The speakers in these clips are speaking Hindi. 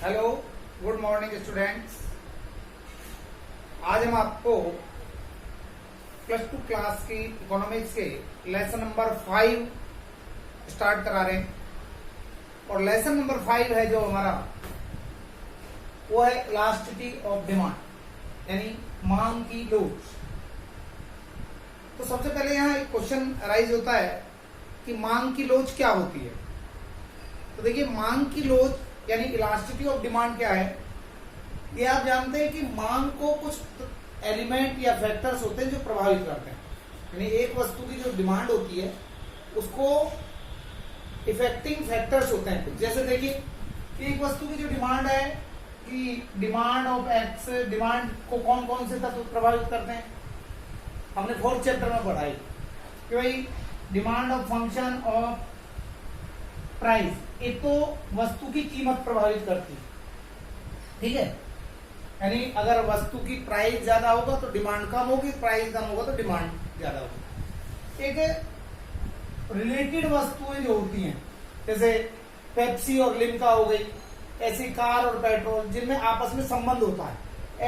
Hello, good morning students. आज हम आपको +2 क्लास की इकोनॉमिक्स के लेसन नंबर 5 स्टार्ट करा रहे हैं। और लेसन नंबर 5 है जो हमारा, वो है इलास्टिसिटी ऑफ डिमांड, यानी मांग की लोच। तो सबसे पहले यहाँ एक क्वेश्चन अराइज होता है कि मांग की लोच क्या होती है। तो देखिए, मांग की लोच यानी इलास्टिसिटी ऑफ डिमांड क्या है, ये आप जानते हैं कि मांग को कुछ एलिमेंट या फैक्टर्स होते हैं जो प्रभावित करते हैं। यानी एक वस्तु की जो डिमांड होती है उसको इफेक्टिंग फैक्टर्स होते हैं कुछ। जैसे देखिए कि एक वस्तु की जो डिमांड है कि डिमांड ऑफ एक्स, डिमांड को कौन कौन से तत्व प्रभावित करते हैं, हमने 4th चैप्टर में पढ़ाई कि भाई demand of function of price, एक तो वस्तु की कीमत प्रभावित करती है, ठीक है। यानी अगर वस्तु की प्राइस ज्यादा होगा तो डिमांड कम होगी, प्राइस कम होगा तो डिमांड ज्यादा होगी। एक रिलेटेड वस्तुएं जो होती हैं, जैसे पेप्सी और लिम्का हो गई, ऐसी कार और पेट्रोल जिनमें आपस में संबंध होता है,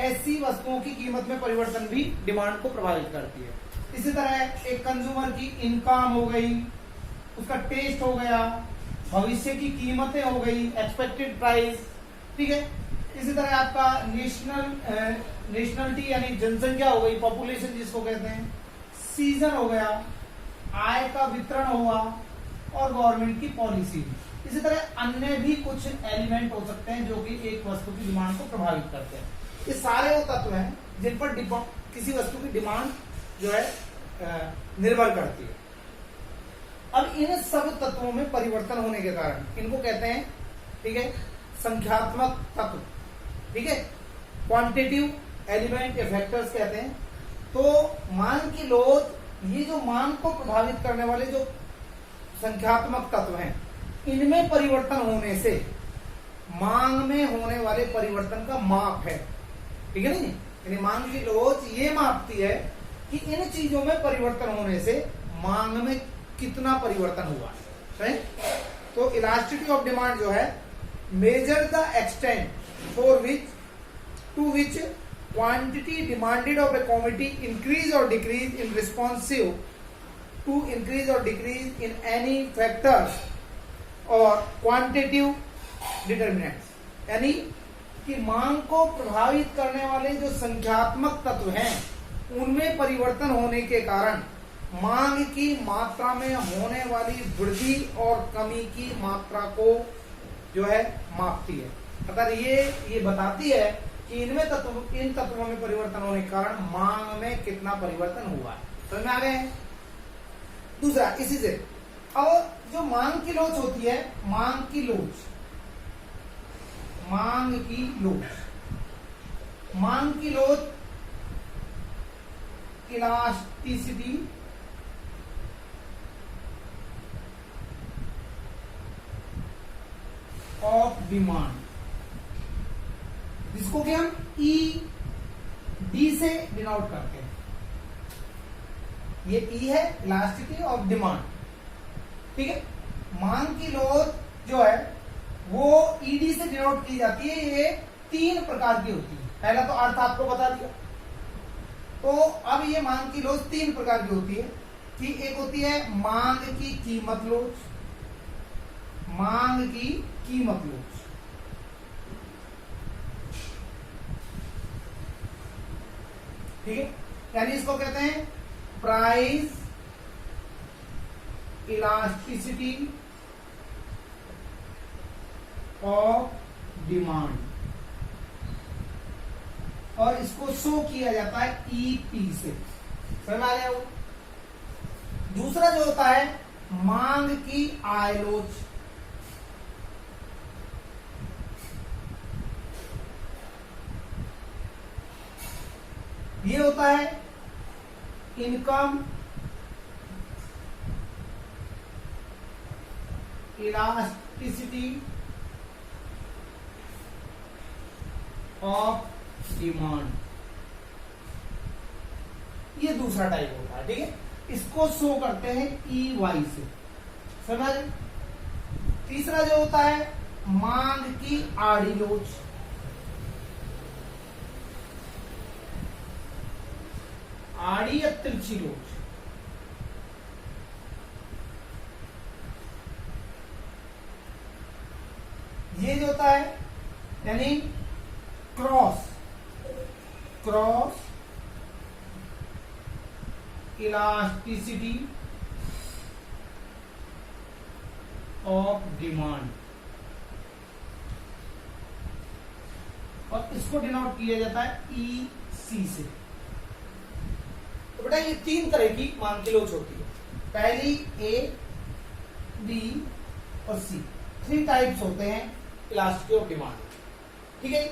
ऐसी वस्तुओं की कीमत में परिवर्तन भी डिमांड को प्रभावित करती है। इसी तरह एक कंज्यूमर की इनकम हो गई, उसका टेस्ट हो गया, भविष्य की कीमतें हो गई, एक्सपेक्टेड प्राइस, ठीक है। इसी तरह आपका नेशनलिटी यानी जनसंख्या हो गई, पॉपुलेशन जिसको कहते हैं, सीजन हो गया, आय का वितरण हुआ और गवर्नमेंट की पॉलिसी। इसी तरह अन्य भी कुछ एलिमेंट हो सकते हैं जो कि एक वस्तु की डिमांड को प्रभावित करते हैं। ये सारे वो तत्व हैं जिन पर किसी वस्तु की डिमांड जो है निर्भर करती है। अब इन सब तत्वों में परिवर्तन होने के कारण इनको कहते हैं, ठीक है, संख्यात्मक तत्व, ठीक है, क्वांटिटेटिव एलिमेंट या फैक्टर्स कहते हैं। तो मांग की लोच, ये जो मांग को प्रभावित करने वाले जो संख्यात्मक तत्व हैं, इनमें परिवर्तन होने से मांग में होने वाले परिवर्तन का माप है, ठीक है नहीं। यानी मांग की लोच ये मापती है कि इन चीजों में परिवर्तन होने से मांग में कितना परिवर्तन हुआ है। तो इलास्टिसिटी ऑफ डिमांड जो है, measure the extent for which to which quantity demanded of a commodity increase और decrease in responsive to increase और डिक्रीज इन एनी फैक्टर्स और क्वांटिटेटिव डिटर्मिनेंट्स। यानी कि मांग को प्रभावित करने वाले जो संख्यात्मक तत्व हैं उनमें परिवर्तन होने के कारण मांग की मात्रा में होने वाली वृद्धि और कमी की मात्रा को जो है मापती है। अगर ये बताती है कि इन तत्वों में परिवर्तन होने के कारण मांग में कितना परिवर्तन हुआ है। समझ में आ गए? दूसरा, इसी से अब जो मांग की लोच होती है, मांग की लोच, मांग की लोच इलास्टिसिटी ऑफ डिमांड, जिसको कि हम डी से डिनोट करते हैं। ये ई है इलास्टिसिटी ऑफ डिमांड, ठीक है। मांग की लोच जो है वो ईडी से डिनोट की जाती है। ये 3 प्रकार की होती है। पहला तो अर्थ आपको बता दिया। तो अब ये मांग की लोच 3 प्रकार की होती है कि एक होती है मांग की कीमत लोच, मांग की कीमत लोच, ठीक है। यानी इसको कहते हैं प्राइस इलास्टिसिटी ऑफ डिमांड, और इसको शो किया जाता है ईपी से। समझ आ गया? वो दूसरा जो होता है मांग की आय लोच, ये होता है इनकम इलास्टिसिटी ऑफ डिमांड, ये दूसरा टाइप होता है, ठीक है। इसको शो करते हैं ई वाई से। समझ? तीसरा जो होता है मांग की आड़ी लोच, आड़ी या तिरछी लोच, ये जो होता है यानी क्रॉस इलास्टिसिटी ऑफ डिमांड, और इसको डिनोट किया जाता है EC से। तो बेटा ये तीन तरह की मांग की लोच होती है, पहली A, B और C, 3 टाइप्स होते हैं इलास्टिसिटी ऑफ डिमांड। ठीक है,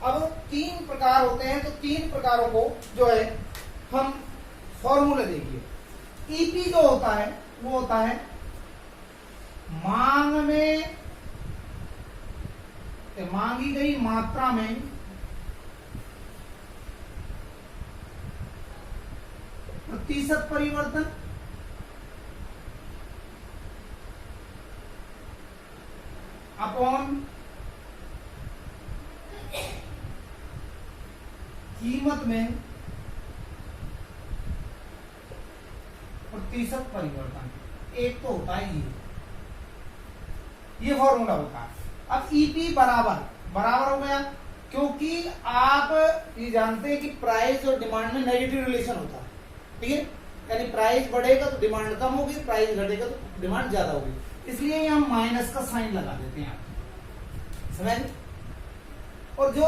अब 3 प्रकार होते हैं, तो 3 प्रकारों को जो है हम फॉर्मूला देखिए। EP जो होता है वो होता है मांग में मांगी गई मात्रा में प्रतिशत परिवर्तन अपॉन कीमत में प्रतिशत परिवर्तन। एक तो होता है ये फॉर्मूला होता है। अब ईपी बराबर हो गया, क्योंकि आप ये जानते हैं कि प्राइस और डिमांड में नेगेटिव रिलेशन होता है। ठीक है, यानी प्राइस बढ़ेगा तो डिमांड कम होगी, प्राइस घटेगा तो डिमांड ज्यादा होगी, इसलिए हम माइनस का साइन लगा देते हैं, समझ। और जो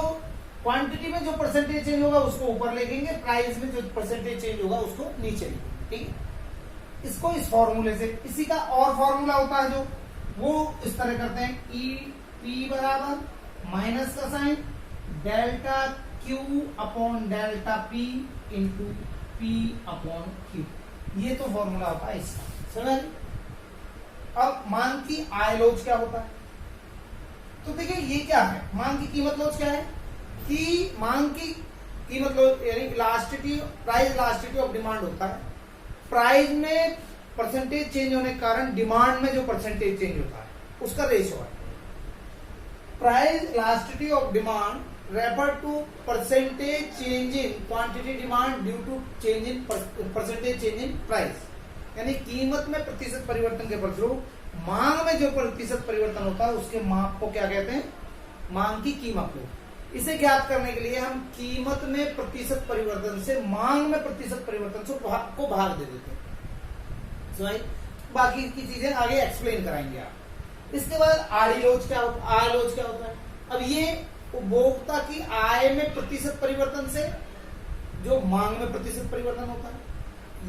क्वांटिटी में जो परसेंटेज चेंज होगा उसको ऊपर लिखेंगे, प्राइस में जो परसेंटेज चेंज होगा उसको नीचे लिखेंगे। ठीक है, इसको इस फॉर्मूले से, इसी का और फॉर्मूला होता है जो वो इस तरह करते हैं, EP बराबर माइनस का sine delta Q upon delta P into P upon Q, ये तो फॉर्मूला होता है इसका, समझ। अब मांग की आय लोच क्या होता है, तो देखिए ये क्या है, मांग की कीमत लोच क्या है कि मांग की कीमत लोच यानी elasticity, price elasticity of demand होता है। प्राइस में परसेंटेज चेंज होने के कारण डिमांड में जो परसेंटेज चेंज होता है उसका रेशियो है। Price elasticity of demand refer to percentage change in quantity demand due to change in percentage change in price, यानी कीमत में प्रतिशत परिवर्तन के फलस्वरूप मांग में जो प्रतिशत परिवर्तन होता है उसके माप को क्या कहते हैं, मांग की कीमत को। इसे ज्ञात करने के लिए हम कीमत में प्रतिशत परिवर्तन से मांग में प्रतिशत परिवर्तन से को भाग दे देते हैं, समझ। बाकी की चीजें आगे एक्सप्लेन कराएंगे आप। इसके बाद आय लोच क्या होता है, आय लोच क्या होता है। अब ये उपभोक्ता की आय में प्रतिशत परिवर्तन से जो मांग में प्रतिशत परिवर्तन होता है,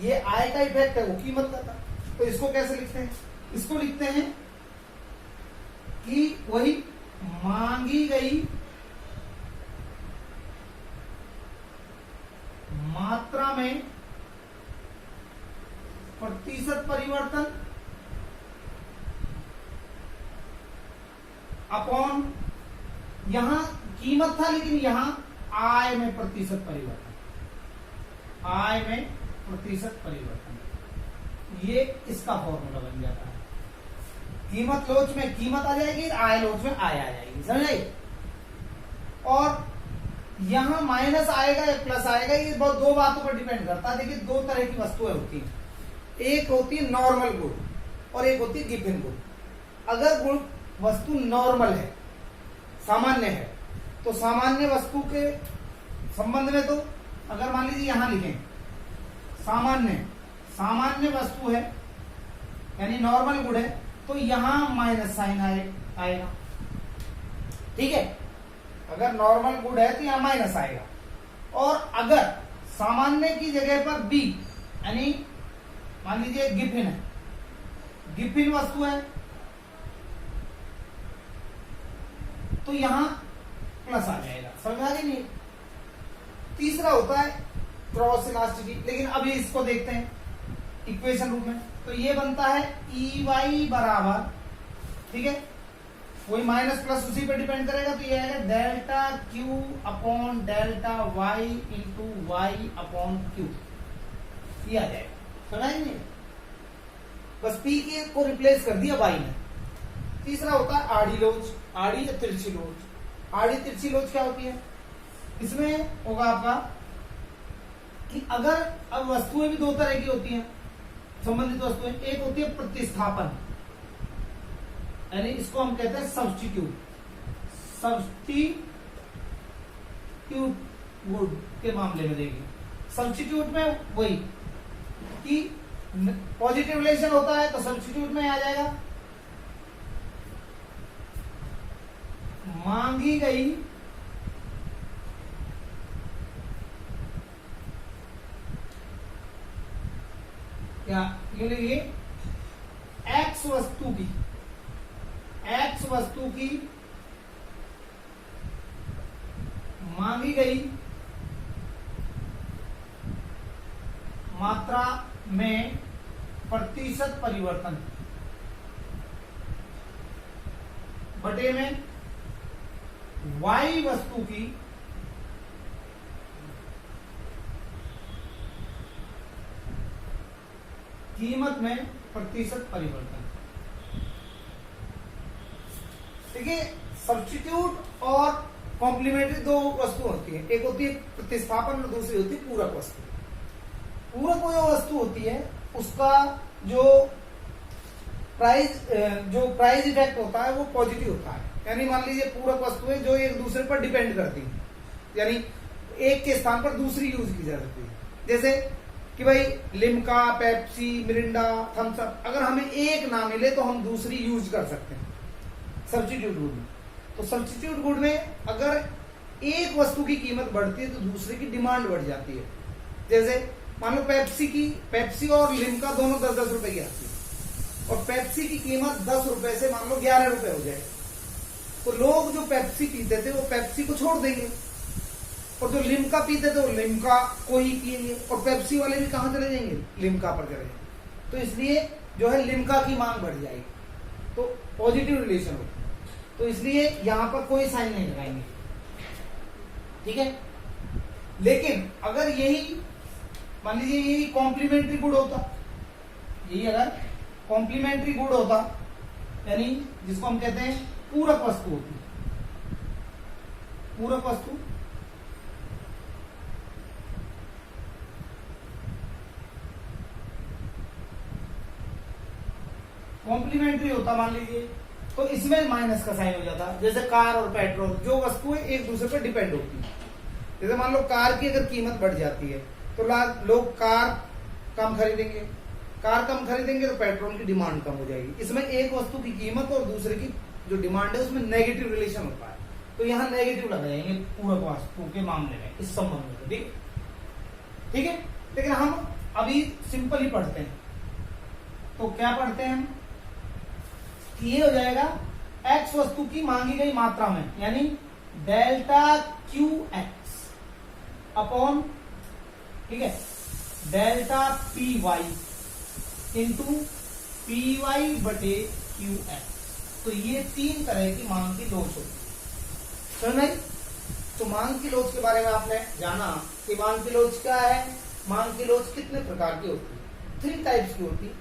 ये आय का इफेक्ट है, वो कीमत का था। तो इसको कैसे लिखते हैं, इसको लिखते हैं कि वही मांगी गई मात्रा में प्रतिशत परिवर्तन अपॉन, यहां कीमत था लेकिन यहां आय में प्रतिशत परिवर्तन, आय में प्रतिशत परिवर्तन, ये इसका फॉर्मूला बन जाता है। कीमत लोच में कीमत आ जाएगी, आय लोच में आय आ जाएगी, समझे। और यहां माइनस आएगा या प्लस आएगा, ये बहुत दो बातों पर डिपेंड करता है। देखिए दो तरह की वस्तुएं होती हैं, एक होती है नॉर्मल गुड और एक होती है गिवन गुड। अगर गुड वस्तु नॉर्मल है, सामान्य है, तो सामान्य वस्तु के संबंध में तो अगर मान लीजिए यहां लिखें सामान्य वस्तु है यानी नॉर्मल गुड है, तो यहां माइनस साइन आएगा। ठीक है, अगर नॉर्मल गुड है तो यहां माइनस आएगा। और अगर सामान्य की जगह पर बी यानी मान लीजिए गिफिन है, गिफिन वस्तु है, तो यहां प्लस आ जाएगा, समझ आ गई नहीं। तीसरा होता है क्रॉस इलास्टिसिटी, लेकिन अभी इसको देखते हैं इक्वेशन रूप में। तो ये बनता है EY बराबर, ठीक है, वही माइनस प्लस उसी पे डिपेंड करेगा, तो ये आएगा delta Q upon delta Y into Y upon Q, ये आ जाएगा, समझ नहीं। बस P के को रिप्लेस कर दिया Y में, तीसरा होता है आड़ी लोच, आड़ी या तिरछी लोच। आड़ी तिरछी लोच क्या होती है? इसमें होगा आपका कि अगर अब वस्तुएं भी दो तरह की होती हैं, संबंधित वस्तुएं। एक होती है प्रतिस्थापन, यानी इसको हम कहते हैं सब्स्टिट्यूट। सब्स्टिट्यूट गुड के मामले में देखिए, सब्स्टिट्यूट में वही कि पॉजिटिव रिलेशन होता है तो सब्स्टिट्यूट में आ जाएगा मांगी गई क्या ये लिखिए एक्स वस्तु की मांगी गई मात्रा में प्रतिशत परिवर्तन बटे में y वस्तु की कीमत में प्रतिशत परिवर्तन। देखिए सब्स्टिट्यूट और कॉम्प्लीमेंट्री दो वस्तु होती है, एक होती है प्रतिस्थापन और दूसरी होती है पूरक वस्तु। पूरक जो वस्तु होती है उसका जो प्राइस इफेक्ट होता है वो पॉजिटिव होता है, यानी मान लीजिए पूरक वस्तुएं जो एक दूसरे पर डिपेंड करती हैं, यानी एक के स्थान पर दूसरी यूज की जा सकती है। जैसे कि भाई Limca, Pepsi, Mirinda, Thums up, अगर हमें एक ना मिले तो हम दूसरी यूज कर सकते हैं सब्स्टिट्यूट गुड में। तो सब्स्टिट्यूट गुड में अगर एक वस्तु की कीमत बढ़ती है तो दूसरे की डिमांड बढ़ जाती है। जैसे मान लो पेप्सी और लिम्का दोनों 10-10 रुपए की आती है और पेप्सी की कीमत 10 रुपए से मान लो 11 रुपए हो जाए, तो लोग जो पेप्सी पीते थे वो पेप्सी को छोड़ देंगे और जो लिम्का पीते थे वो लिम्का को ही पिएंगे, और पेप्सी वाले भी कहां चले जाएंगे? लिम्का पर चले जाएंगे। तो इसलिए जो है लिम्का की मांग बढ़ जाएगी, तो पॉजिटिव रिलेशन होगा। तो इसलिए यहां पर कोई साइन नहीं लगाएंगे, ठीक है। लेकिन अगर यही मान लीजिए यही कॉम्प्लीमेंट्री गुड होता, यही अगर कॉम्प्लीमेंट्री गुड होता, यानी जिसको हम कहते हैं पूरक वस्तु होती, पूरक वस्तु कॉम्प्लीमेंट्री होता मान लीजिए, तो इसमें माइनस का साइन हो जाता। जैसे कार और पेट्रोल, जो वस्तुएं एक दूसरे पर डिपेंड होती है। जैसे मान लो कार की अगर कीमत बढ़ जाती है तो लोग कार कम खरीदेंगे, तो पेट्रोल की डिमांड कम हो जाएगी। इसमें एक वस्तु की कीमत और दूसरे की जो डिमांड है उसमें नेगेटिव रिलेशन होता है, तो यहां नेगेटिव लगाएंगे पूरक वस्तु के मामले में, इस संबंध में। ठीक है। लेकिन हम अभी सिंपल ही पढ़ते हैं, तो क्या पढ़ते हैं हम? ये हो जाएगा एक्स वस्तु की मांगी गई मात्रा में, यानी डेल्टा क्यू एक्स अपॉन, ठीक है, delta p y into p y बटे क्यू एक्स। तो ये तीन तरह की मांग की लोच होती है, समझ में? तो मांग की लोच के बारे में आपने जाना कि मांग की लोच क्या है, मांग की लोच कितने प्रकार की होती है? 3 टाइप्स की होती है,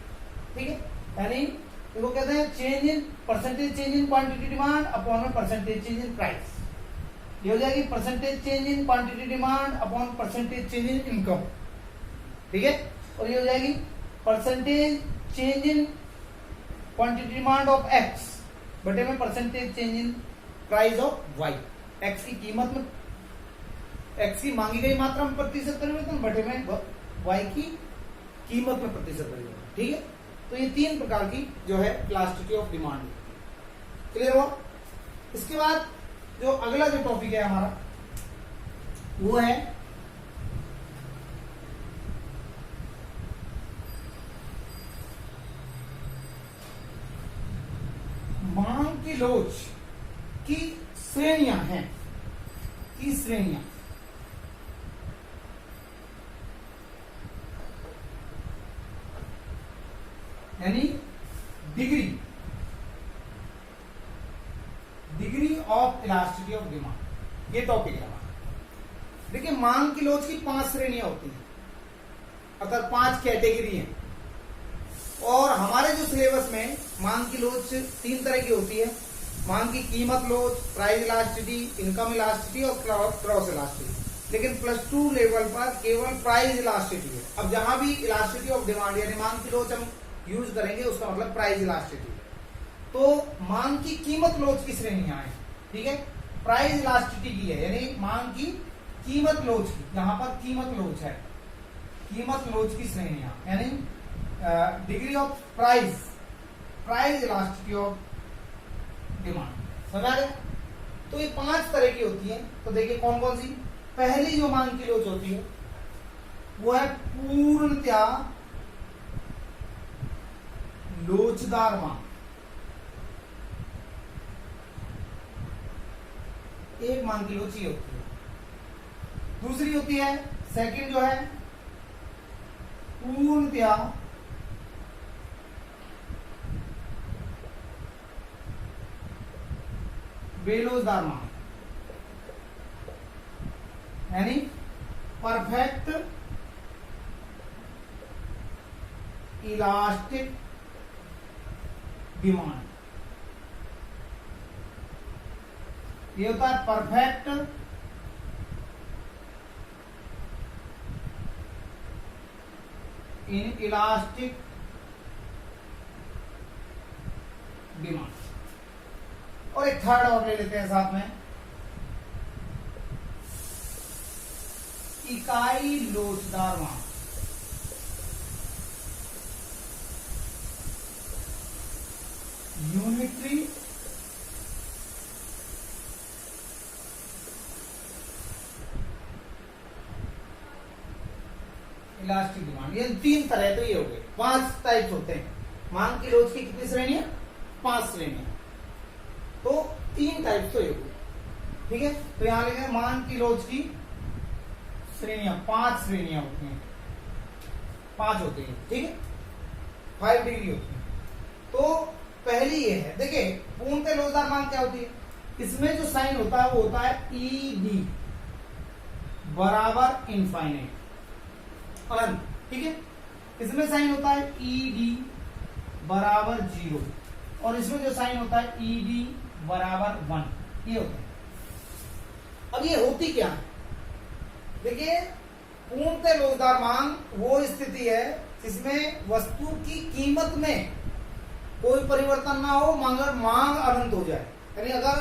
ठीक है। यानी इनको कहते हैं change in percentage change in quantity demand upon में परसेंटेज चेंज इन प्राइस। ये हो जाएगी percentage change in quantity demand upon percentage change in income, ठीक है। और ये हो जाएगी percentage change in quantity demand of x बटे में percentage change in price of y. X की कीमत में, एक्स की मांगी गई मात्रा में प्रतिशत परिवर्तन बटे में वाई की कीमत में प्रतिशत परिवर्तन, ठीक है। तो ये 3 प्रकार की जो है इलास्टिसिटी ऑफ डिमांड, क्लियर हुआ? इसके बाद जो अगला जो टॉपिक है हमारा वो है मांग की लोच की श्रेणियां हैं, की श्रेणियां। यानी degree of elasticity of demand, ये टॉपिक है हमारा। देखिए मांग की लोच की 5 श्रेणियां होती हैं, अर्थात 5 कैटेगरी हैं। और हमारे जो सिलेबस में मांग की लोच 3 तरह की होती है, मांग की कीमत लोच, प्राइस इलास्टिसिटी, इनकम इलास्टिसिटी और क्रॉस इलास्टिसिटी। लेकिन +2 लेवल पर केवल प्राइस इलास्टिसिटी है। अब जहां भी इलास्टिसिटी ऑफ डिमांड यानी मांग की लोच हम यूज करेंगे उसका मतलब प्राइस इलास्टिसिटी है। तो मांग की कीमत लोच की श्रेणियां हैं, ठीक है, प्राइस इलास्टिसिटी की है यानी मांग की कीमत लोच की, यहां पर कीमत लोच है, कीमत लोच की श्रेणियां यानी degree of price elasticity of demand. समझ आ गया? तो ये 5 तरह की होती है। तो देखिए कौन कौन सी। पहली जो मांग की लोच होती है वो है पूर्णतया लोचदार मांग। एक मांग की लोच ये होती है। दूसरी होती है, सेकंड जो है पूर्णतया बेलोचदार मांग यानी परफेक्ट इलास्टिक डिमांड। ये होता है परफेक्ट इन इलास्टिक डिमांड। और एक थर्ड और ले लेते हैं साथ में, इकाई लोचदार मांग। Unitary elastic demand. ये 3 तरह तो ये हो गए, 5 टाइप्स होते हैं। मांग की लोच की कितनी श्रेणियां? 5 श्रेणियां। तो 3 टाइप्स तो ये हो गए, ठीक है। तो यहां लिखे मांग की लोच की श्रेणियां, 5 श्रेणियां होती हैं, 5 होती है, ठीक है, 5 डिग्री होती है। तो पहली ये है, देखिए पूर्णतः लोचदार मांग क्या होती है, इसमें जो साइन होता है वो होता है ईडी बराबर इनफाइनाइट अनंत, ठीक है। इसमें साइन होता है ईडी बराबर 0 और इसमें जो साइन होता है ईडी बराबर 1, ये होता है। अब ये होती क्या है, देखिए पूर्णतः लोचदार मांग वो स्थिति है जिसमें वस्तु की कीमत में कोई परिवर्तन ना हो मगर मांग अनंत हो जाए। यानी अगर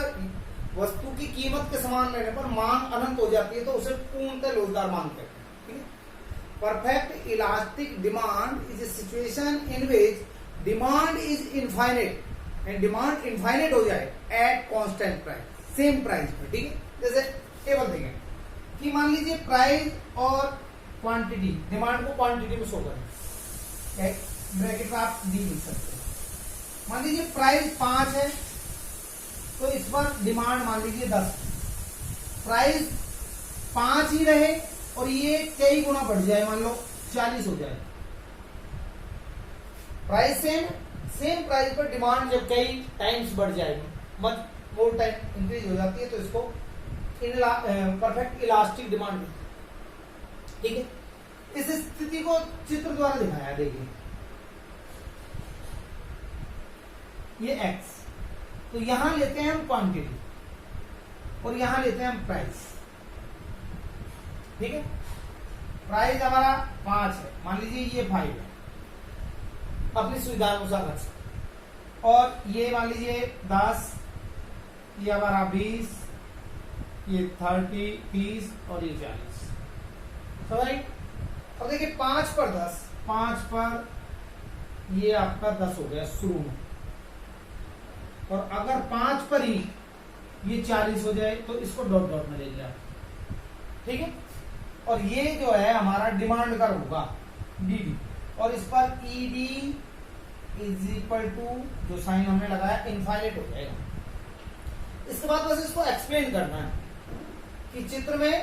वस्तु की कीमत के समान रहने पर मांग अनंत हो जाती है तो उसे पूर्णतः लोचदार मांग कहते हैं, ठीक है। Perfect elastic demand is a situation in which demand is infinite and demand infinite हो जाए at constant price, same price पर, ठीक है। जैसे टेबल देखें कि मान लीजिए प्राइस और क्वांटिटी, डिमांड को क्वांटिटी में शो करें, ब्रैकेट में आप डी लिख सकते हैं। मान लीजिए प्राइस 5 है तो इस पर डिमांड मान लीजिए 10, प्राइस 5 ही रहे और ये कई गुना बढ़ जाए, मान लो 40 हो जाए। प्राइस सेम प्राइस पर डिमांड जब कई टाइम्स बढ़ जाएगी, मच मोर टाइम इंक्रीज हो जाती है, तो इसको परफेक्ट इलास्टिक डिमांड, ठीक है। इस स्थिति को चित्र द्वारा दिखाया, देखिए ये x, तो यहां लेते हैं हम क्वांटिटी और यहां लेते हैं हम प्राइस, ठीक है। प्राइस हमारा 5 है, मान लीजिए ये 5 है, अपनी सुविधा अनुसार रख सकते, और ये मान लीजिए 10, ये हमारा 20, ये 30, 30 और ये 40, राइट। अब देखिए 5 पर 10, 5 पर ये आपका 10 हो गया शुरू में, और अगर 5 पर ही ये 40 हो जाए तो इसको डॉट डॉट में ले लिया, ठीक है। और ये जो है हमारा डिमांड का होगा डीडी, और इस पर ईडी इज इक्वल टू जो साइन हमने लगाया इनफाइनाइट हो जाएगा। इसके बाद बस इसको एक्सप्लेन करना है कि चित्र में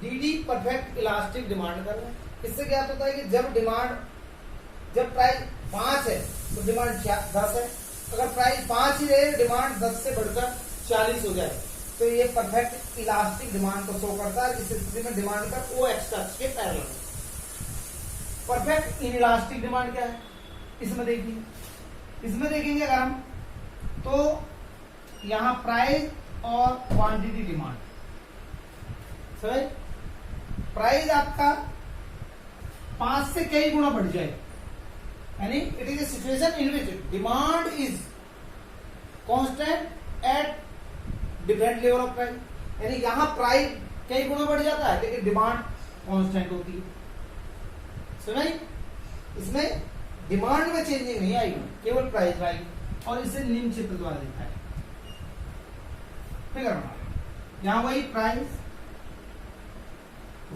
डीडी परफेक्ट इलास्टिक डिमांड कर रहे हैं। इससे क्या होता है कि जब प्राइस 5 है तो डिमांड 10 है, अगर प्राइस 5 ही रहे डिमांड 10 से बढ़कर 40 हो जाए तो ये परफेक्ट इलास्टिक डिमांड को शो करता है। इस स्थिति में डिमांड का ओ एक्स अक्ष के parallel. Perfect in elastic demand क्या है, इसमें देखिए, इसमें देखेंगे अगर हम तो यहां प्राइस और क्वांटिटी डिमांड, समझ, प्राइस आपका 5 से कई गुना बढ़ जाए, यानी it is a situation in which demand is constant at different level of price, यानी यहां प्राइस कई गुना बढ़ जाता है लेकिन डिमांड कांस्टेंट होती है, समझ। इसमें डिमांड में चेंजिंग नहीं आएगी, केवल प्राइस आएगी, और इसे निम्न चित्र द्वारा दिखाया फिगर बना, यहां वही प्राइस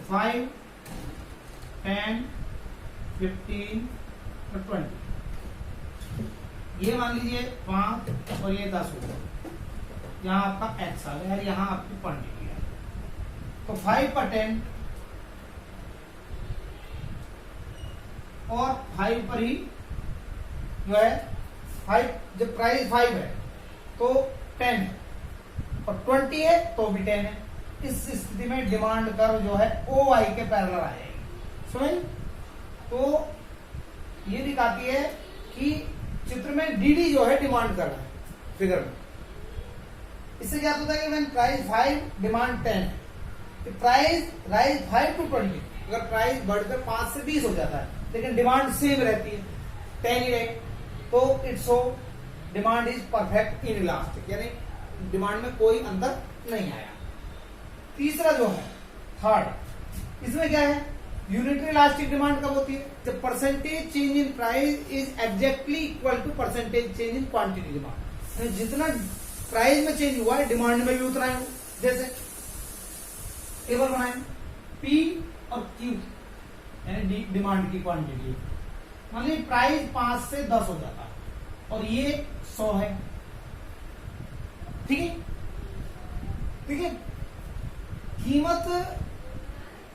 5, 10, 15 और 20, ये मान लीजिए 5 और ये 10 हो गया, यहाँ आपका एक्स आ गया, यहाँ आपकी क्वांटिटी है, तो 5 पर 10 और 5 पर ही जो है 5, जब प्राइस 5 है तो 10 है और 20 है तो भी 10 है। इस स्थिति में डिमांड कर्व जो है ओ आई के पैरेलल आ जाएगी, समझ। तो ये दिखाती है कि चित्र में डीडी जो है डिमांड कर रहा है फिगर में। इससे क्या होता है कि व्हेन प्राइस 5 डिमांड 10 है, प्राइस राइज 5 to 20, अगर प्राइस बढ़कर 5 से 20 हो जाता है लेकिन डिमांड सेम रहती है 10 ही रहे, तो it's so demand is perfect in elastic, यानी डिमांड में कोई अंतर नहीं आया। तीसरा जो है थर्ड, इसमें क्या है, यूनिटरी इलास्टिक डिमांड कब होती है, जब percentage change in price is exactly equal to percentage change in quantity demand, जितना प्राइस में चेंज हुआ है डिमांड में भी उतना है। जैसे टेबल बनाए पी और क्यू, यानी डिमांड की क्वांटिटी, मान लीजिए प्राइस 5 से 10 हो जाता है और ये 100 है, ठीक है, ठीक है। कीमत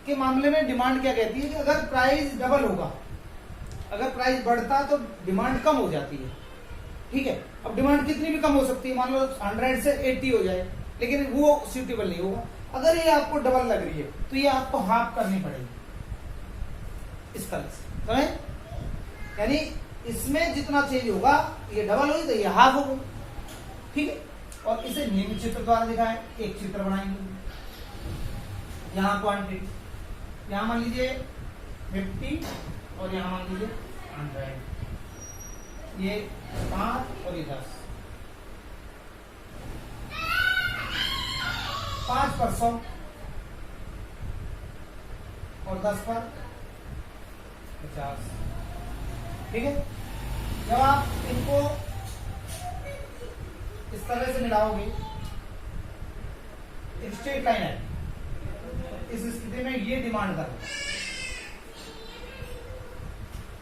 के मामले में डिमांड क्या कहती है कि अगर प्राइस डबल होगा, अगर प्राइस बढ़ता तो डिमांड कम हो जाती है, ठीक है। अब डिमांड कितनी भी कम हो सकती है, मान लो 100 से 80 हो जाए, लेकिन वो सूटेबल नहीं होगा। अगर ये आपको डबल लग रही है तो ये आपको हाफ करनी पड़ेगी इस तरह से, समझ। यानी इसमें जितना चेंज होगा, ये डबल हुई तो ये हाफ हो गई, ठीक है। और इसे निम्न चित्र द्वारा दिखाएं, एक चित्र बनाएंगे, यहाँ क्वांटिटी, यहाँ मान लीजिए 50 और यहाँ मान लीजिए 100, ये 5 और ये 10, 5 पर 100 और 10 पर 50, ठीक है। जब आप इनको इस तरह से मिलाओगे, एक स्ट्रेट लाइन है, इस स्थिति में ये डिमांड कर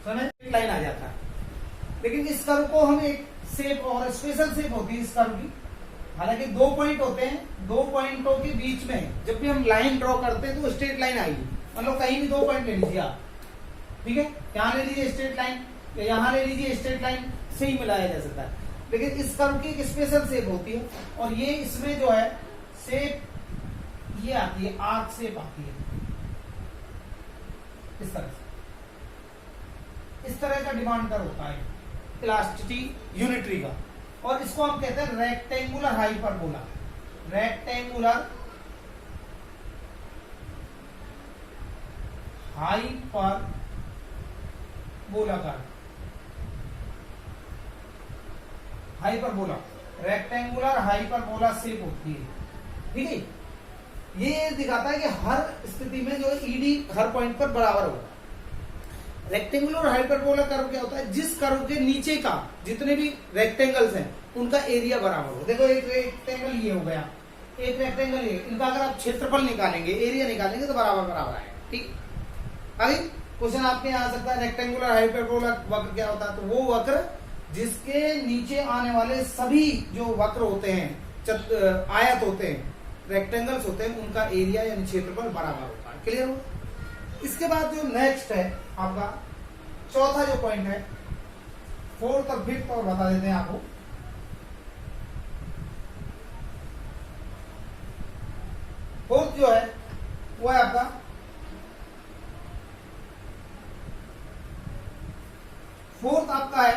समझ लाइन आ जाता है। लेकिन इस कर्व को हम एक शेप और स्पेशल शेप होती है इस कर्व की, हालांकि 2 पॉइंट होते हैं, 2 पॉइंटों के बीच में जब भी हम लाइन ड्रॉ करते हैं तो स्ट्रेट लाइन आएगी, मतलब कहीं भी 2 पॉइंट ले लीजिए आप, ठीक है। यहाँ ले लीजिए स्ट्रेट लाइन, या यहाँ ले लीजिए स्ट्रेट लाइन, से ही मिलाया जा सकता है। लेकिन इस कर्व की एक स्पेशल शेप होती है, और ये इसमें जो है शेप ये आती है, आर्क शेप आती है इस तरह से। इस तरह का डिमांड कर्व होता है इलास्टिसिटी यूनिटरी का, और इसको हम कहते हैं रेक्टेंगुलर हाइपरबोला, रेक्टेंगुलर हाइपरबोला का, हाइपरबोला, रेक्टेंगुलर हाइपरबोला शेप होती है, ठीक है। ये दिखाता है कि हर स्थिति में जो ईडी हर पॉइंट पर बराबर होगा। रेक्टेंगुलर हाइपरबोला कर्व क्या होता है, जिस कर्व के नीचे का जितने भी रेक्टेंगल्स हैं उनका एरिया बराबर हो। देखो एक रेक्टेंगल ये हो गया, एक रेक्टेंगल ये, इनका अगर आप क्षेत्रफल निकालेंगे, एरिया निकालेंगे तो बराबर बराबर आएगा, ठीक। अभी क्वेश्चन आपके यहाँ आ सकता है रेक्टेंगुलर हाइपरबोला वक्र क्या होता है, तो वो वक्र जिसके नीचे आने वाले सभी जो वक्र होते हैं, आयत होते हैं, रेक्टेंगल्स होते हैं, उनका एरिया यानी क्षेत्रफल बराबर होता है। क्लियर हो। इसके बाद जो नेक्स्ट है आपका चौथा जो पॉइंट है, 4th और 5th और बता देते हैं आपको। फोर्थ जो है वो है आपका फोर्थ आपका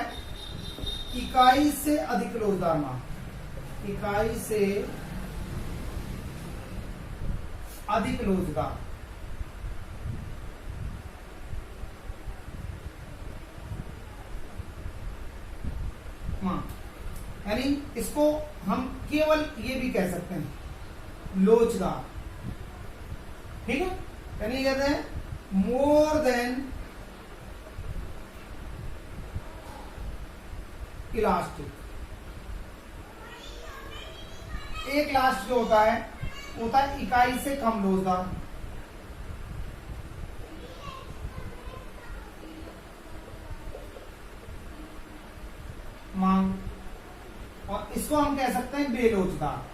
इकाई से अधिक लोचदार मांग, इकाई से अधिक लोचदार मांग, यानी इसको हम केवल ये भी कह सकते हैं लोचदार, ठीक है। यानी कहते हैं मोर देन इलास्टिक। एक लास्ट जो होता है इकाई से कम लोचदार, मांग, और इसको हम कह सकते हैं बेलोचदार।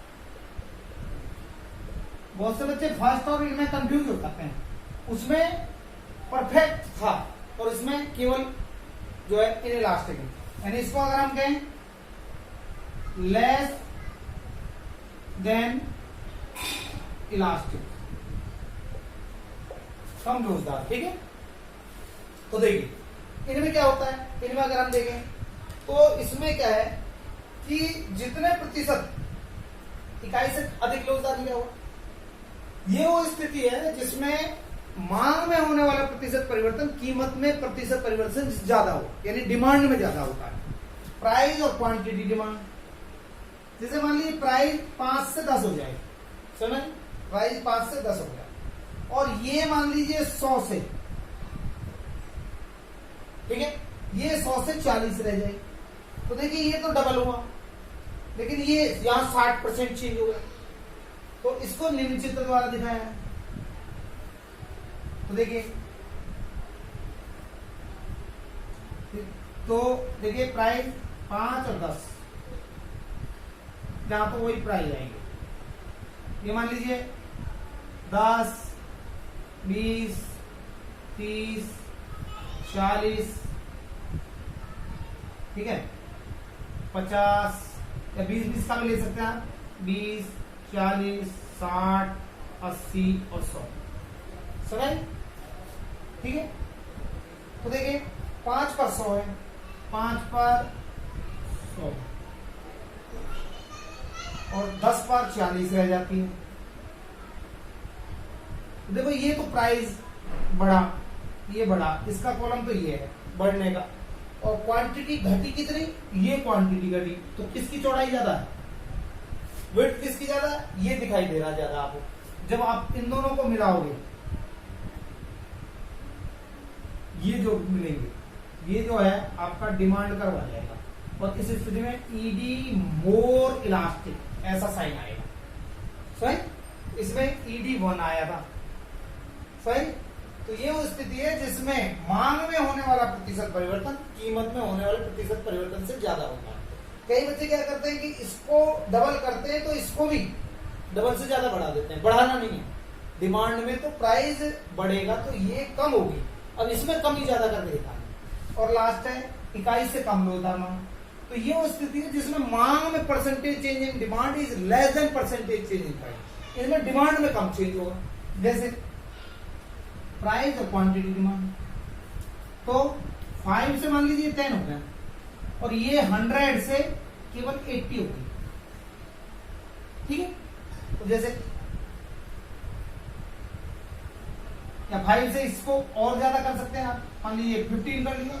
बहुत से बच्चे फर्स्ट और इनमें कंफ्यूज हो जाते हैं, उसमें परफेक्ट था और इसमें केवल जो है इनइलास्टिक है। यानी इसको अगर हम कहें लेस देन इलास्टिक, कम लोचदार, ठीक है। तो देखिए इनमें क्या होता है, इनमें अगर हम देखें तो इसमें क्या है कि जितने प्रतिशत इकाई से अधिक लोचदार लिया हुआ, ये वो स्थिति है जिसमें मांग में होने वाला प्रतिशत परिवर्तन कीमत में प्रतिशत परिवर्तन ज्यादा हो, यानी डिमांड में ज्यादा होता है। प्राइस और क्वांटिटी डिमांड, जैसे मान लीजिए प्राइस 5 से 10 हो जाए, समझ, प्राइस 5 से 10 हो जाए और ये मान लीजिए 100 से, ठीक है, ये 100 से 40 रह जाए, तो देखिए ये तो डबल हुआ, लेकिन ये यहां 60% चेंज हो गया, तो इसको निम्न चित्र द्वारा दिखाया है। तो देखिए, तो देखिए प्राइस 5 और 10, जहां तो वही प्राइस आएंगे। ये मान लीजिए 10, 20, 30, 40, ठीक है, 50 या 20 का भी ले सकते हैं आप, 20, 40, 60, 80 और 100, समझ, ठीक है। तो देखिए 5 पर 100 है, 5 पर 100 और 10 पर 40 रह जाती है। देखो ये तो प्राइस बढ़ा, ये बढ़ा, इसका कॉलम तो ये है बढ़ने का, और क्वांटिटी घटी कितनी, ये क्वांटिटी घटी, तो किसकी चौड़ाई ज्यादा है, विड्थ किसकी ज्यादा है, ये दिखाई दे रहा ज्यादा आपको। जब आप इन दोनों को मिलाओगे, ये जो मिलेंगे, ये जो है आपका डिमांड कर्व आ जाएगा, और इस स्थिति में ईडी मोर इलास्टिक ऐसा साइन आएगा, सही। इसमें ईडी 1 आया था, सही। तो ये वो स्थिति है जिसमें मांग में होने वाला प्रतिशत परिवर्तन कीमत में होने वाले प्रतिशत परिवर्तन से ज्यादा होता है। कई बच्चे क्या करते हैं कि इसको डबल करते हैं, तो इसको भी डबल से ज्यादा बढ़ा देते हैं, बढ़ाना नहीं है, डिमांड में तो प्राइस बढ़ेगा तो ये कम होगी, अब इसमें कमी ज्यादा करके दिखाएंगे। और लास्ट है इकाई से कम लोचदार मांग, तो ये वो स्थिति है जिसमें मांग में percentage change in demand is less than percentage change in price, इसमें डिमांड में कम चेंज होगा, जैसे प्राइस और क्वांटिटी डिमांड। तो 5 से मान लीजिए 10 हो गया, और ये 100 से केवल 80 होगी, ठीक है। तो जैसे या 5 से इसको और ज्यादा कर सकते हैं आप, मान लीजिए 15 कर लिया,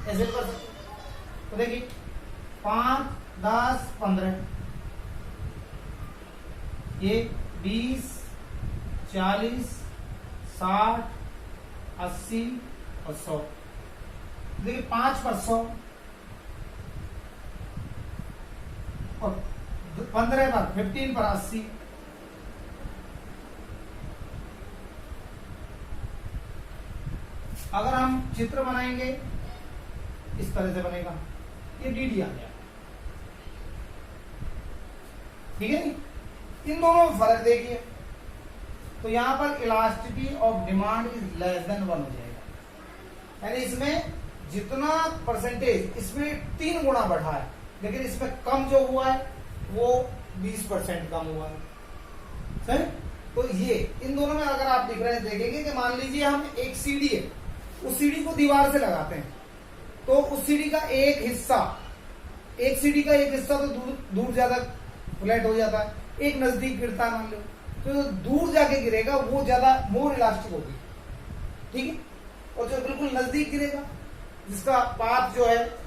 ऐसे कर सकते हैं। तो देखिए 5, 10, 15, ये 20, 40, 60, 80 और 100। देखिए 5 पर 100 और 15 पर 15 पर 80। अगर हम चित्र बनाएंगे इस तरह से बनेगा, ये डीडी आ गया, ठीक है। इन दोनों में फर्क देखिए, तो यहां पर elasticity of demand is less than 1 हो जाएगा, यानी इसमें जितना परसेंटेज इसमें 3 गुना बढ़ा है, लेकिन इसमें कम जो हुआ है वो 20% कम हुआ है, सही। तो ये इन दोनों में अगर आप देखेंगे कि मान लीजिए हम एक सीढ़ी है, उस सीढ़ी को दीवार से लगाते हैं, तो उस सीढ़ी का एक हिस्सा एक सीढ़ी का एक हिस्सा तो दूर ज्यादा फ्लैट हो जाता है, एक नजदीक गिरता है मान लो, तो जो दूर जाके गिरेगा वो ज्यादा मोर इलास्टिक होगी, ठीक है। और जो बिल्कुल नजदीक गिरेगा, जिसका पाथ जो है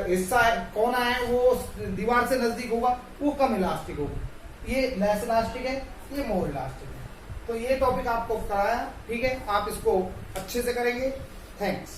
हिस्सा है, कोना है, वो दीवार से नजदीक होगा, वो कम इलास्टिक होगा। ये लेस इलास्टिक है, ये मोर इलास्टिक है। तो ये टॉपिक आपको कराया, ठीक है। आप इसको अच्छे से करेंगे। थैंक्स।